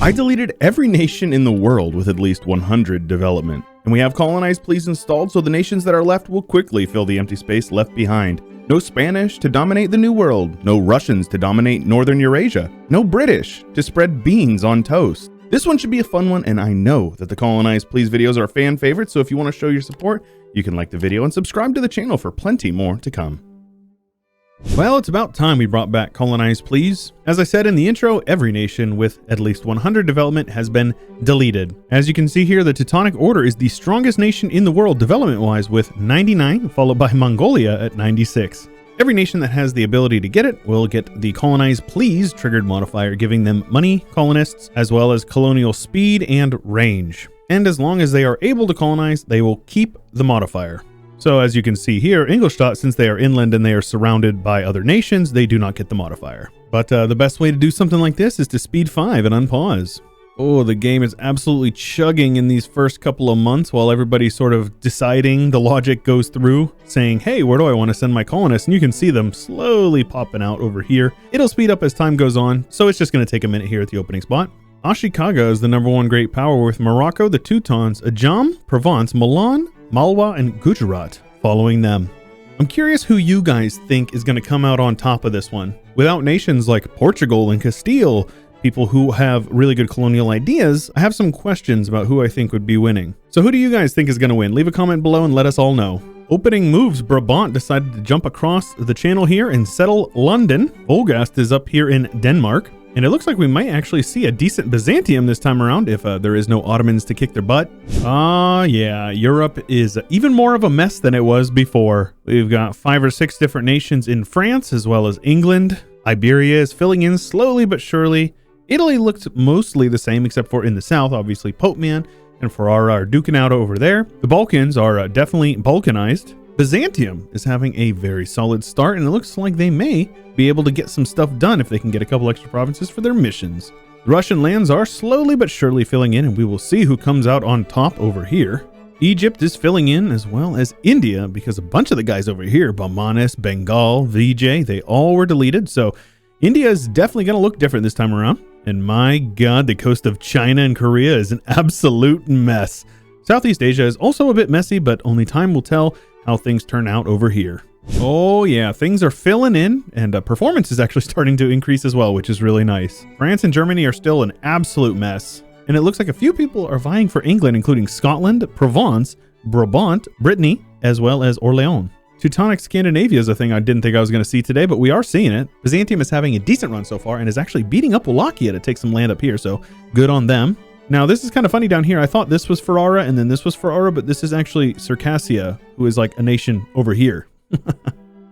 I deleted every nation in the world with at least 100 development. And we have Colonize Please installed, so the nations that are left will quickly fill the empty space left behind. No Spanish to dominate the New World. No Russians to dominate Northern Eurasia. No British to spread beans on toast. This one should be a fun one, and I know that the Colonize Please videos are fan favorites, so if you want to show your support, you can like the video and subscribe to the channel for plenty more to come. Well, it's about time we brought back Colonize Please. As I said in the intro, every nation with at least 100 development has been deleted. As you can see here, the Teutonic Order is the strongest nation in the world development-wise with 99, followed by Mongolia at 96. Every nation that has the ability to get it will get the Colonize Please triggered modifier, giving them money, colonists, as well as colonial speed and range. And as long as they are able to colonize, they will keep the modifier. So as you can see here, Ingolstadt, since they are inland and they are surrounded by other nations, they do not get the modifier. But the best way to do something like this is to speed 5 and unpause. Oh, the game is absolutely chugging in these first couple of months while everybody's sort of deciding. The logic goes through saying, hey, where do I want to send my colonists? And you can see them slowly popping out over here. It'll speed up as time goes on, so it's just going to take a minute here at the opening spot. Ashikaga is the #1 great power with Morocco, the Teutons, Ajam, Provence, Milan, Malwa, and Gujarat following them. I'm curious who you guys think is going to come out on top of this one. Without nations like Portugal and Castile, people who have really good colonial ideas, I have some questions about who I think would be winning. So who do you guys think is going to win? Leave a comment below and let us all know. Opening moves, Brabant decided to jump across the channel here and settle London. Volgast is up here in Denmark. And it looks like we might actually see a decent Byzantium this time around if there is no Ottomans to kick their butt. Yeah, Europe is even more of a mess than it was before. We've got 5 or 6 different nations in France as well as England. Iberia is filling in slowly but surely. Italy looks mostly the same except for in the south, obviously Pope Man and Ferrara are duking out over there. The Balkans are definitely Balkanized. Byzantium is having a very solid start, and it looks like they may be able to get some stuff done if they can get a couple extra provinces for their missions. The Russian lands are slowly but surely filling in, and we will see who comes out on top over here. Egypt is filling in as well as India, because a bunch of the guys over here, Bamanis, Bengal, Vijay, they all were deleted, so India is definitely going to look different this time around. And my god, the coast of China and Korea is an absolute mess. Southeast Asia is also a bit messy, but only time will tell how things turn out over here. Oh yeah, things are filling in, and performance is actually starting to increase as well, which is really nice. France and Germany are still an absolute mess, and it looks like a few people are vying for England, including Scotland, Provence, Brabant, Brittany, as well as Orléans. Teutonic Scandinavia is a thing I didn't think I was going to see today, but we are seeing it. Byzantium is having a decent run so far and is actually beating up Wallachia to take some land up here, so good on them. Now, this is kind of funny down here. I thought this was Ferrara and then this was Ferrara, but this is actually Circassia, who is like a nation over here.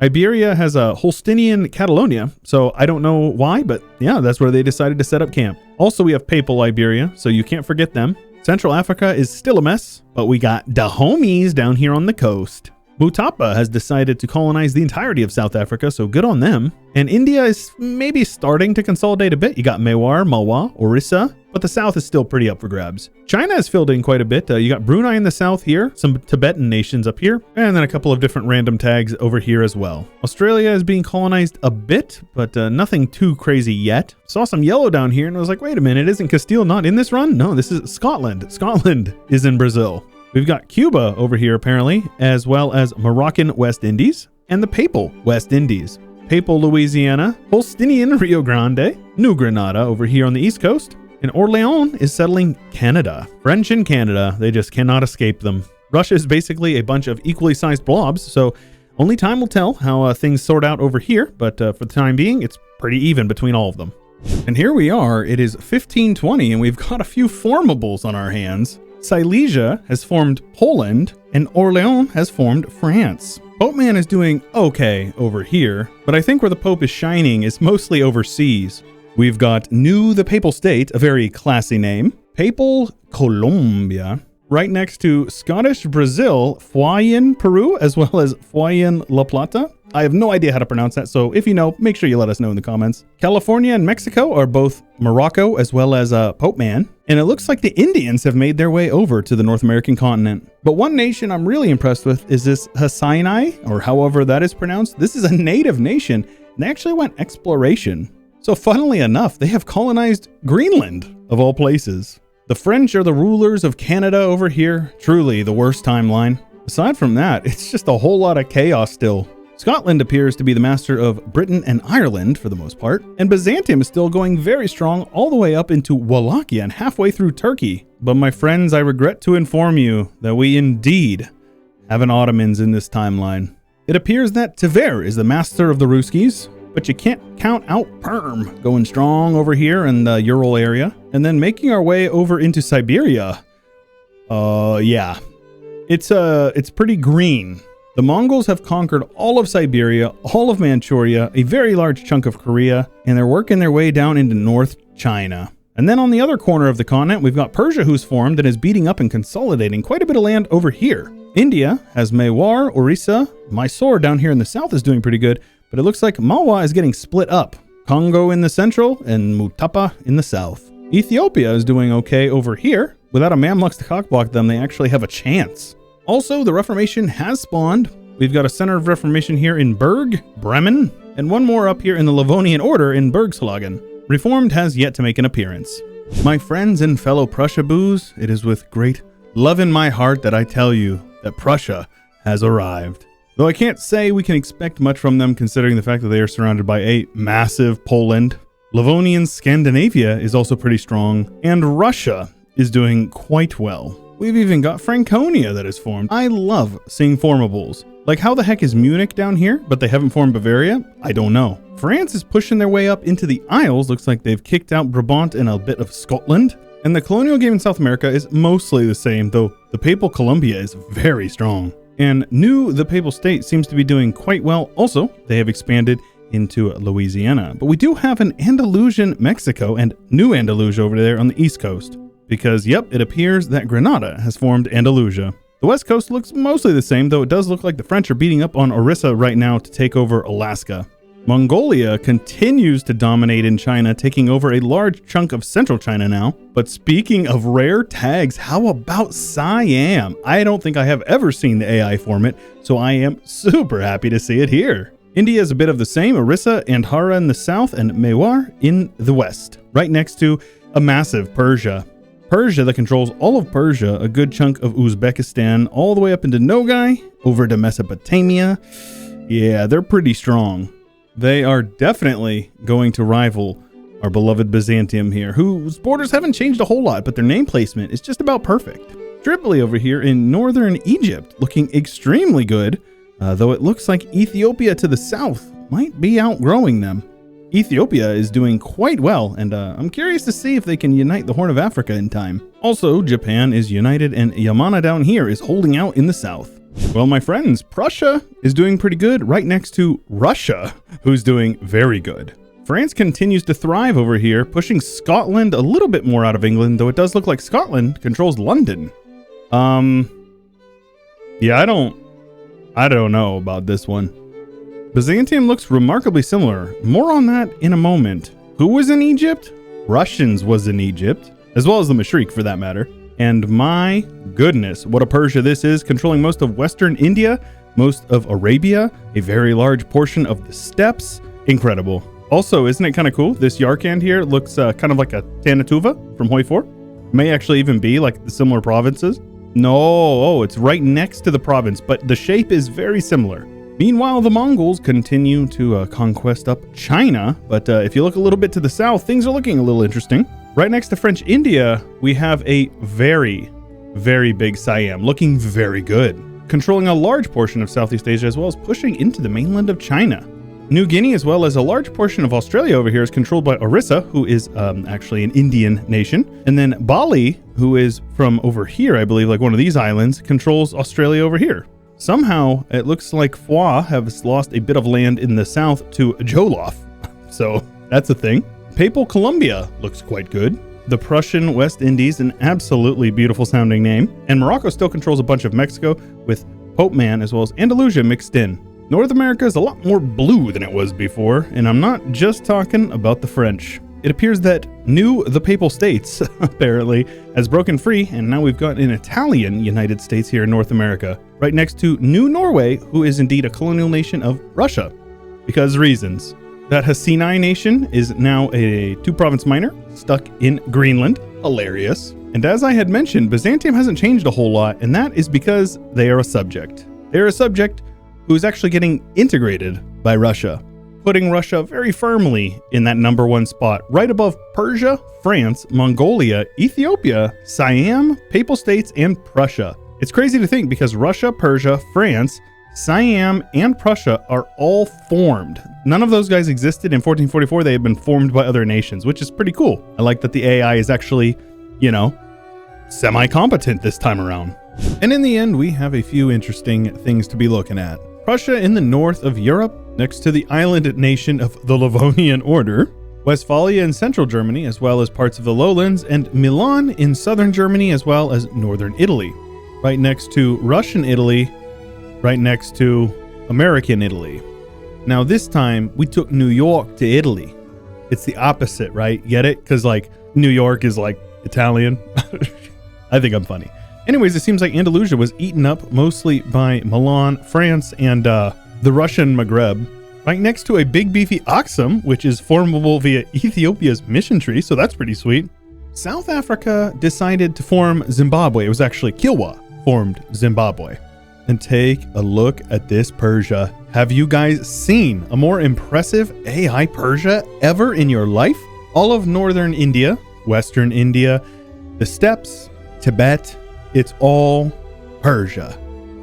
Iberia has a Holsteinian Catalonia, so I don't know why, but yeah, that's where they decided to set up camp. Also, we have Papal Iberia, so you can't forget them. Central Africa is still a mess, but we got Dahomies down here on the coast. Mutapa has decided to colonize the entirety of South Africa, so good on them. And India is maybe starting to consolidate a bit. You got Mewar, Malwa, Orissa, but the south is still pretty up for grabs. China has filled in quite a bit. You got Brunei in the south here, some Tibetan nations up here, and then a couple of different random tags over here as well. Australia is being colonized a bit, but nothing too crazy yet. Saw some yellow down here and I was like, wait a minute, isn't Castile not in this run? No, this is Scotland. Scotland is in Brazil. We've got Cuba over here apparently, as well as Moroccan West Indies and the Papal West Indies. Papal Louisiana, Holsteinian Rio Grande, New Granada over here on the East Coast, and Orléans is settling Canada. French in Canada, they just cannot escape them. Russia is basically a bunch of equally sized blobs, so only time will tell how things sort out over here, but for the time being, it's pretty even between all of them. And here we are, it is 1520, and we've got a few formables on our hands. Silesia has formed Poland, and Orléans has formed France. Pope Man is doing okay over here, but I think where the Pope is shining is mostly overseas. We've got New the Papal State, a very classy name, Papal Colombia, right next to Scottish Brazil, Fuayen Peru, as well as Fuayen La Plata. I have no idea how to pronounce that, so if you know, make sure you let us know in the comments. California and Mexico are both Morocco as well as Pope Man, and it looks like the Indians have made their way over to the North American continent. But one nation I'm really impressed with is this Hasinai, or however that is pronounced. This is a native nation, and they actually went exploration. So funnily enough, they have colonized Greenland, of all places. The French are the rulers of Canada over here. Truly the worst timeline. Aside from that, it's just a whole lot of chaos still. Scotland appears to be the master of Britain and Ireland for the most part, and Byzantium is still going very strong all the way up into Wallachia and halfway through Turkey. But my friends, I regret to inform you that we indeed have an Ottomans in this timeline. It appears that Tver is the master of the Ruskies, but you can't count out Perm going strong over here in the Ural area, and then making our way over into Siberia. Yeah, it's pretty green. The Mongols have conquered all of Siberia, all of Manchuria, a very large chunk of Korea, and they're working their way down into North China. And then on the other corner of the continent, we've got Persia, who's formed and is beating up and consolidating quite a bit of land over here. India has Mewar, Orissa, Mysore down here in the south is doing pretty good, but it looks like Malwa is getting split up. Congo in the central and Mutapa in the south. Ethiopia is doing okay over here. Without a Mamluks to cockblock them, they actually have a chance. Also, the Reformation has spawned. We've got a center of Reformation here in Berg, Bremen, and one more up here in the Livonian Order in Bergslagen. Reformed has yet to make an appearance. My friends and fellow Prussia boos, it is with great love in my heart that I tell you that Prussia has arrived. Though I can't say we can expect much from them considering the fact that they are surrounded by a massive Poland. Livonian Scandinavia is also pretty strong, and Russia is doing quite well. We've even got Franconia that is formed. I love seeing formables. Like, how the heck is Munich down here, but they haven't formed Bavaria? I don't know. France is pushing their way up into the Isles. Looks like they've kicked out Brabant and a bit of Scotland. And the colonial game in South America is mostly the same, though the Papal Columbia is very strong. And the Papal State seems to be doing quite well. Also, they have expanded into Louisiana. But we do have an Andalusian Mexico and New Andalusia over there on the East Coast. Because, yep, it appears that Granada has formed Andalusia. The West Coast looks mostly the same, though it does look like the French are beating up on Orissa right now to take over Alaska. Mongolia continues to dominate in China, taking over a large chunk of central China now. But speaking of rare tags, how about Siam? I don't think I have ever seen the AI format, so I am super happy to see it here. India is a bit of the same, Orissa and Hara in the south and Mewar in the west, right next to a massive Persia. Persia that controls all of Persia, a good chunk of Uzbekistan, all the way up into Nogai, over to Mesopotamia. Yeah, they're pretty strong. They are definitely going to rival our beloved Byzantium here, whose borders haven't changed a whole lot, but their name placement is just about perfect. Tripoli over here in northern Egypt, looking extremely good, though it looks like Ethiopia to the south might be outgrowing them. Ethiopia is doing quite well, and I'm curious to see if they can unite the Horn of Africa in time. Also, Japan is united, and Yamana down here is holding out in the south. Well, my friends, Prussia is doing pretty good right next to Russia, who's doing very good. France continues to thrive over here, pushing Scotland a little bit more out of England, though it does look like Scotland controls London. Yeah, I don't know about this one. Byzantium looks remarkably similar. More on that in a moment. Who was in Egypt? Russians was in Egypt, as well as the Mashriq for that matter. And my goodness, what a Persia this is, controlling most of Western India, most of Arabia, a very large portion of the steppes. Incredible. Also, isn't it kind of cool? This Yarkand here looks kind of like a Tanatuva from Hoi 4. May actually even be like the similar provinces. No, it's right next to the province, but the shape is very similar. Meanwhile, the Mongols continue to conquest up China, but if you look a little bit to the south, things are looking a little interesting. Right next to French India, we have a very, very big Siam, looking very good, controlling a large portion of Southeast Asia as well as pushing into the mainland of China. New Guinea, as well as a large portion of Australia over here, is controlled by Orissa, who is actually an Indian nation. And then Bali, who is from over here, I believe, like one of these islands, controls Australia over here. Somehow, it looks like Foix has lost a bit of land in the south to Jolof. So that's a thing. Papal Columbia looks quite good. The Prussian West Indies, an absolutely beautiful sounding name. And Morocco still controls a bunch of Mexico with Pope Man as well as Andalusia mixed in. North America is a lot more blue than it was before, and I'm not just talking about the French. It appears that the Papal States, apparently, has broken free, and now we've got an Italian United States here in North America, right next to New Norway, who is indeed a colonial nation of Russia. Because reasons. That Hasinai nation is now a 2-province minor stuck in Greenland. Hilarious. And as I had mentioned, Byzantium hasn't changed a whole lot, and that is because they are a subject. They're a subject who is actually getting integrated by Russia, putting Russia very firmly in that #1 spot, right above Persia, France, Mongolia, Ethiopia, Siam, Papal States, and Prussia. It's crazy to think because Russia, Persia, France, Siam, and Prussia are all formed. None of those guys existed in 1444. They had been formed by other nations, which is pretty cool. I like that the AI is actually, semi-competent this time around. And in the end, we have a few interesting things to be looking at. Prussia in the north of Europe, next to the island nation of the Livonian Order, Westphalia in central Germany, as well as parts of the lowlands, and Milan in southern Germany, as well as northern Italy, right next to Russian Italy, right next to American Italy. Now this time, we took New York to Italy. It's the opposite, right? Get it? Because New York is Italian. I think I'm funny. Anyways, it seems like Andalusia was eaten up mostly by Milan, France, and the Russian Maghreb, right next to a big beefy Aksum, which is formable via Ethiopia's mission tree, so that's pretty sweet. South Africa decided to form Zimbabwe. It was actually Kilwa formed Zimbabwe. And take a look at this Persia. Have you guys seen a more impressive AI Persia ever in your life? All of northern India, western India, the steppes, Tibet, it's all Persia.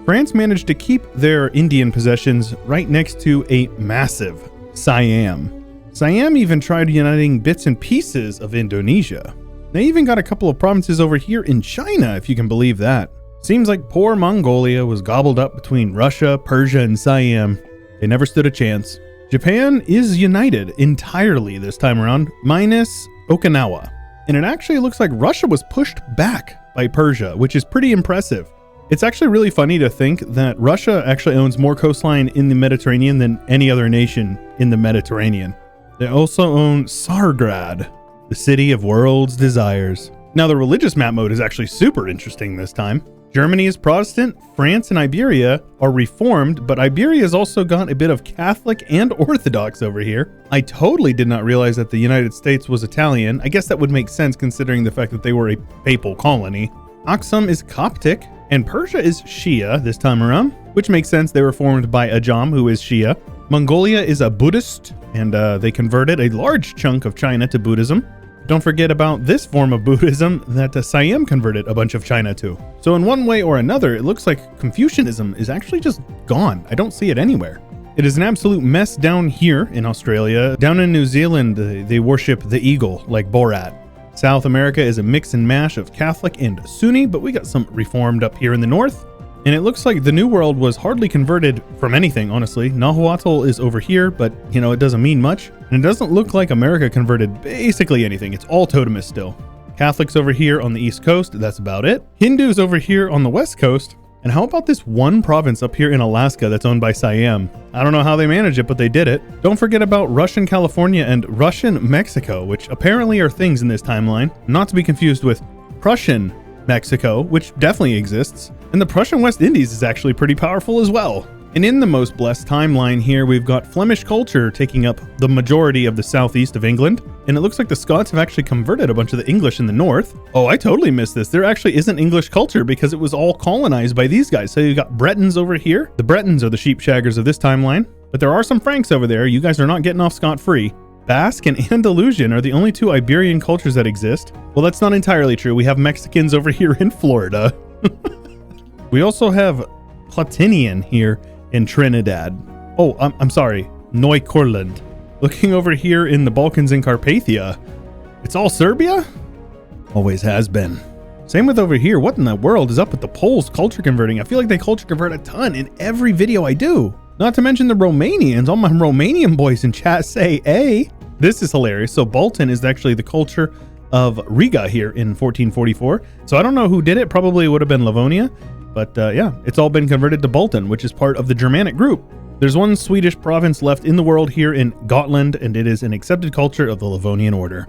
France managed to keep their Indian possessions right next to a massive Siam. Siam even tried uniting bits and pieces of Indonesia. They even got a couple of provinces over here in China, if you can believe that. Seems like poor Mongolia was gobbled up between Russia, Persia, and Siam. They never stood a chance. Japan is united entirely this time around, minus Okinawa. And it actually looks like Russia was pushed back by Persia, which is pretty impressive. It's actually really funny to think that Russia actually owns more coastline in the Mediterranean than any other nation in the Mediterranean. They also own Tsargrad, the city of world's desires. Now the religious map mode is actually super interesting this time. Germany is Protestant, France and Iberia are Reformed, but Iberia's also got a bit of Catholic and Orthodox over here. I totally did not realize that the United States was Italian. I guess that would make sense considering the fact that they were a papal colony. Aksum is Coptic, and Persia is Shia this time around, which makes sense. They were formed by Ajam, who is Shia. Mongolia is a Buddhist, and they converted a large chunk of China to Buddhism. Don't forget about this form of Buddhism that Siam converted a bunch of China to. So in one way or another, it looks like Confucianism is actually just gone. I don't see it anywhere. It is an absolute mess down here in Australia. Down in New Zealand, they worship the eagle like Borat. South America is a mix and mash of Catholic and Sunni, but we got some Reformed up here in the north. And it looks like the New World was hardly converted from anything, honestly. Nahuatl is over here, but, it doesn't mean much. And it doesn't look like America converted basically anything. It's all totemist still. Catholics over here on the East Coast, that's about it. Hindus over here on the West Coast. And how about this one province up here in Alaska that's owned by Siam? I don't know how they managed it, but they did it. Don't forget about Russian California and Russian Mexico, which apparently are things in this timeline. Not to be confused with Prussian Mexico, which definitely exists. And the Prussian West Indies is actually pretty powerful as well. And in the most blessed timeline here, we've got Flemish culture taking up the majority of the southeast of England. And it looks like the Scots have actually converted a bunch of the English in the north. Oh, I totally missed this. There actually isn't English culture because it was all colonized by these guys. So you got Bretons over here. The Bretons are the sheep shaggers of this timeline. But there are some Franks over there. You guys are not getting off scot-free. Basque and Andalusian are the only two Iberian cultures that exist. Well, that's not entirely true. We have Mexicans over here in Florida. We also have Platinian here in Trinidad. Oh, I'm sorry, Neukorland. Looking over here in the Balkans and Carpathia, it's all Serbia? Always has been. Same with over here. What in the world is up with the Poles culture converting? I feel like they culture convert a ton in every video I do. Not to mention the Romanians. All my Romanian boys in chat say, hey. This is hilarious. So Baltan is actually the culture of Riga here in 1444. So I don't know who did it. Probably would have been Livonia. But yeah, it's all been converted to Baltan, which is part of the Germanic group. There's one Swedish province left in the world here in Gotland, and it is an accepted culture of the Livonian order.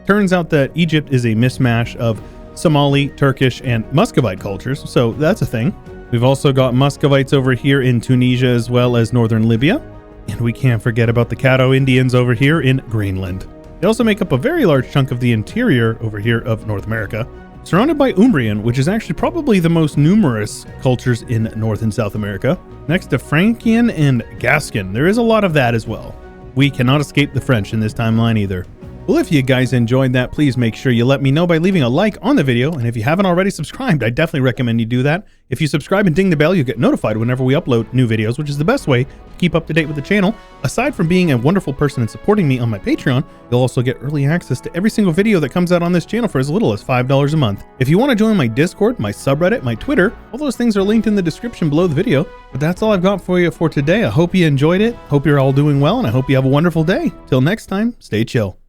Turns out that Egypt is a mismatch of Somali, Turkish, and Muscovite cultures, so that's a thing. We've also got Muscovites over here in Tunisia as well as northern Libya. And we can't forget about the Caddo Indians over here in Greenland. They also make up a very large chunk of the interior over here of North America, surrounded by Umbrian, which is actually probably the most numerous cultures in North and South America. Next to Frankian and Gascon, there is a lot of that as well. We cannot escape the French in this timeline either. Well, if you guys enjoyed that, please make sure you let me know by leaving a like on the video. And if you haven't already subscribed, I definitely recommend you do that. If you subscribe and ding the bell, you'll get notified whenever we upload new videos, which is the best way to keep up to date with the channel. Aside from being a wonderful person and supporting me on my Patreon, you'll also get early access to every single video that comes out on this channel for as little as $5 a month. If you want to join my Discord, my subreddit, my Twitter, all those things are linked in the description below the video. But that's all I've got for you for today. I hope you enjoyed it. Hope you're all doing well, and I hope you have a wonderful day. Till next time, stay chill.